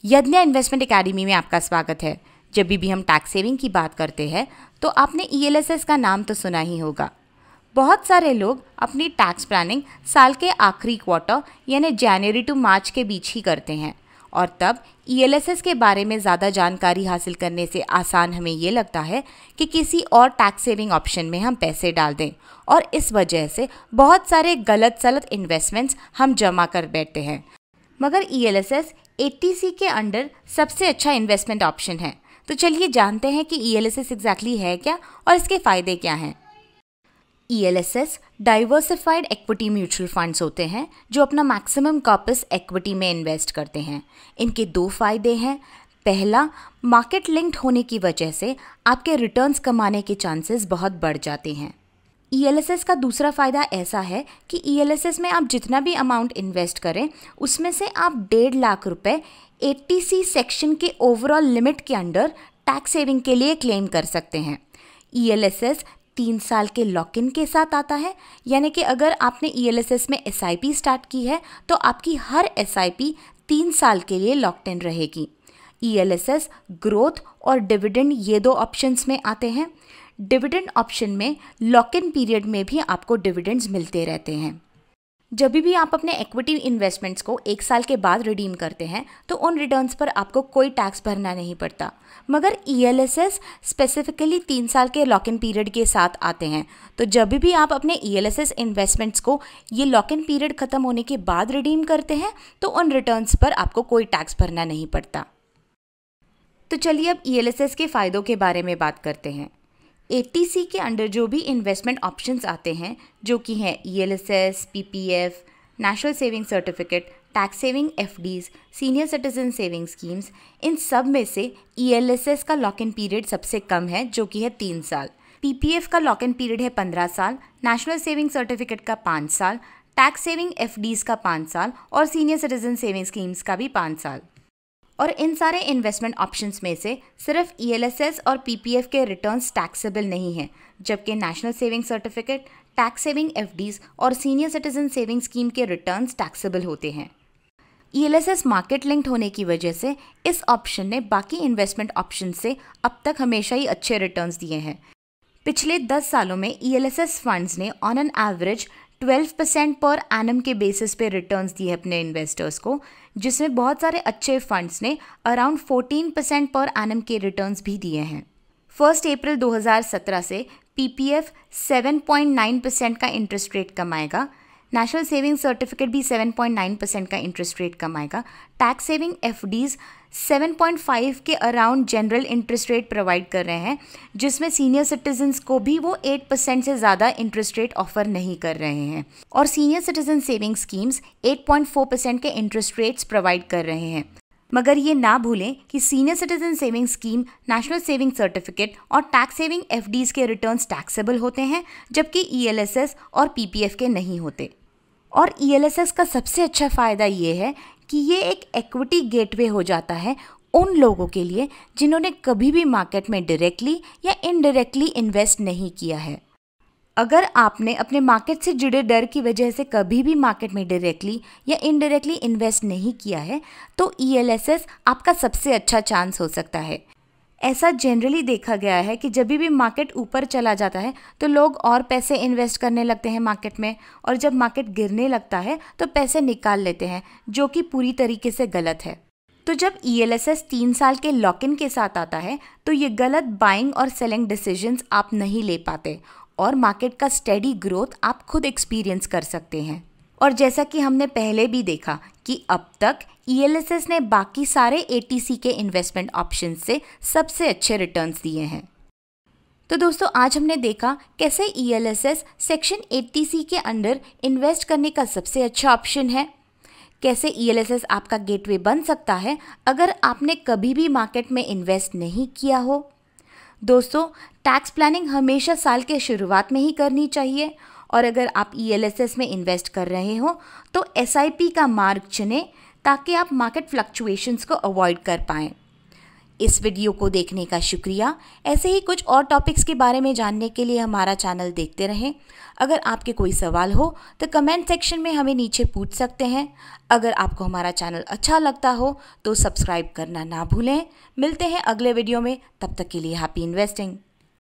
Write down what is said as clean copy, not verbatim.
यज्ञ investment academy में आपका स्वागत है। जब भी हम टैक्स सेविंग की बात करते हैं तो आपने ईएलएसएस का नाम तो सुना ही होगा। बहुत सारे लोग अपनी टैक्स प्लानिंग साल के आखिरी क्वार्टर यानी जनवरी टू मार्च के बीच ही करते हैं और तब ईएलएसएस के बारे में ज़्यादा जानकारी हासिल करने से आसान हमें ये लगता है कि किसी और टैक्स सेविंग ऑप्शन में हम पैसे डाल दें और इस वजह से बहुत सारे गलत सलत इन्वेस्टमेंट्स हम जमा कर बैठते हैं। मगर ईएलएसएस 80C के अंडर सबसे अच्छा इन्वेस्टमेंट ऑप्शन है। तो चलिए जानते हैं कि ईएलएसएस एग्जैक्टली है क्या और इसके फ़ायदे क्या हैं। ELSS diversified equity mutual funds होते हैं जो अपना मैक्सिमम कॉर्पस इक्विटी में इन्वेस्ट करते हैं। इनके दो फायदे हैं। पहला, मार्केट लिंक्ड होने की वजह से आपके रिटर्न्स कमाने के चांसेस बहुत बढ़ जाते हैं। ईएलएसएस का दूसरा फ़ायदा ऐसा है कि ईएलएसएस में आप जितना भी अमाउंट इन्वेस्ट करें उसमें से आप 1.5 लाख रुपए 80C सेक्शन के ओवरऑल लिमिट के अंडर टैक्स सेविंग के लिए क्लेम कर सकते हैं। ईएलएसएस 3 साल के लॉक इन के साथ आता है, यानी कि अगर आपने ईएलएसएस में एसआईपी स्टार्ट की है तो आपकी हर एसआईपी 3 साल के लिए लॉक्ड इन रहेगी। ईएलएसएस ग्रोथ और डिविडेंड ये दो ऑप्शंस में आते हैं। डिविडेंड ऑप्शन में लॉक इन पीरियड में भी आपको डिविडेंड्स मिलते रहते हैं। जब भी आप अपने इक्विटी इन्वेस्टमेंट्स को 1 साल के बाद रिडीम करते हैं तो उन रिटर्न्स पर आपको कोई टैक्स भरना नहीं पड़ता। मगर ईएलएसएस स्पेसिफिकली 3 साल के लॉक इन पीरियड के साथ आते हैं। तो जब भी आप अपने ईएलएसएस इन्वेस्टमेंट्स को ये लॉक इन पीरियड ख़त्म होने के बाद रिडीम करते हैं तो उन रिटर्न्स पर आपको कोई टैक्स भरना नहीं पड़ता। तो चलिए अब ईएलएसएस के फ़ायदों के बारे में बात करते हैं। 80C के अंडर जो भी इन्वेस्टमेंट ऑप्शंस आते हैं जो कि हैं ELSS, PPF, national saving certificate, tax saving FDs, senior citizen saving schemes, इन सब में से ईएलएसएस का लॉक इन पीरियड सबसे कम है जो कि है 3 साल। पीपीएफ का लॉक इन पीरियड है 15 साल, नेशनल सेविंग सर्टिफिकेट का 5 साल, टैक्स सेविंग एफडीज का 5 साल और सीनियर सिटीजन सेविंग स्कीम्स का भी 5 साल। और इन सारे इन्वेस्टमेंट ऑप्शंस में से सिर्फ ईएलएसएस और पीपीएफ के रिटर्न्स टैक्सेबल नहीं हैं, जबकि national saving certificate, tax saving FDs और सीनियर सिटीजन सेविंग स्कीम के रिटर्न्स टैक्सेबल होते हैं। ईएलएसएस मार्केट लिंक्ड होने की वजह से इस ऑप्शन ने बाकी इन्वेस्टमेंट ऑप्शन से अब तक हमेशा ही अच्छे रिटर्न्स दिए हैं। पिछले 10 सालों में ईएलएसएस फंड्स ने on an average 12% per annum के बेसिस पे रिटर्न्स दिए अपने इन्वेस्टर्स को, जिसमें बहुत सारे अच्छे फंड्स ने अराउंड 14% पर एनम के रिटर्न्स भी दिए हैं। 1 अप्रैल 2017 से पीपीएफ 7.9% का इंटरेस्ट रेट कमाएगा, नेशनल सेविंग सर्टिफिकेट भी 7.9% का इंटरेस्ट रेट कमाएगा, टैक्स सेविंग एफडीज 7.5 के around general interest rate provide कर रहे हैं, जिसमें सीनियर सिटीजन्स को भी वो 8% से ज़्यादा इंटरेस्ट रेट ऑफर नहीं कर रहे हैं, और सीनियर सिटीजन सेविंग स्कीम्स 8.4% के इंटरेस्ट रेट्स प्रोवाइड कर रहे हैं। मगर ये ना भूलें कि senior citizen saving scheme, national saving certificate और टैक्स सेविंग एफडीज के रिटर्न्स टैक्सेबल होते हैं, जबकि ईएलएसएस और पीपीएफ के नहीं होते। और ईएलएसएस का सबसे अच्छा फ़ायदा ये है कि ये एक इक्विटी गेटवे हो जाता है उन लोगों के लिए जिन्होंने कभी भी मार्केट में डायरेक्टली या इनडायरेक्टली इन्वेस्ट नहीं किया है। अगर आपने अपने मार्केट से जुड़े डर की वजह से कभी भी मार्केट में डायरेक्टली या इनडायरेक्टली इन्वेस्ट नहीं किया है तो ईएलएसएस आपका सबसे अच्छा चांस हो सकता है। ऐसा जनरली देखा गया है कि जब भी मार्केट ऊपर चला जाता है तो लोग और पैसे इन्वेस्ट करने लगते हैं मार्केट में, और जब मार्केट गिरने लगता है तो पैसे निकाल लेते हैं, जो कि पूरी तरीके से गलत है। तो जब ईएलएसएस 3 साल के लॉक इन के साथ आता है तो ये गलत बाइंग और सेलिंग डिसीजंस आप नहीं ले पाते और मार्केट का स्टेडी ग्रोथ आप खुद एक्सपीरियंस कर सकते हैं। और जैसा कि हमने पहले भी देखा कि अब तक ईएलएसएस ने बाकी सारे 80C के इन्वेस्टमेंट ऑप्शन से सबसे अच्छे रिटर्न्स दिए हैं। तो दोस्तों, आज हमने देखा कैसे ईएलएसएस सेक्शन 80C के अंडर इन्वेस्ट करने का सबसे अच्छा ऑप्शन है, कैसे ईएलएसएस आपका गेटवे बन सकता है अगर आपने कभी भी मार्केट में इन्वेस्ट नहीं किया हो। दोस्तों, टैक्स प्लानिंग हमेशा साल के शुरुआत में ही करनी चाहिए, और अगर आप ईएलएसएस में इन्वेस्ट कर रहे हो तो एसआईपी का मार्ग चुनें ताकि आप मार्केट फ्लक्चुएशंस को अवॉइड कर पाएँ। इस वीडियो को देखने का शुक्रिया। ऐसे ही कुछ और टॉपिक्स के बारे में जानने के लिए हमारा चैनल देखते रहें। अगर आपके कोई सवाल हो तो कमेंट सेक्शन में हमें नीचे पूछ सकते हैं। अगर आपको हमारा चैनल अच्छा लगता हो तो सब्सक्राइब करना ना भूलें। मिलते हैं अगले वीडियो में, तब तक के लिए हैप्पी इन्वेस्टिंग।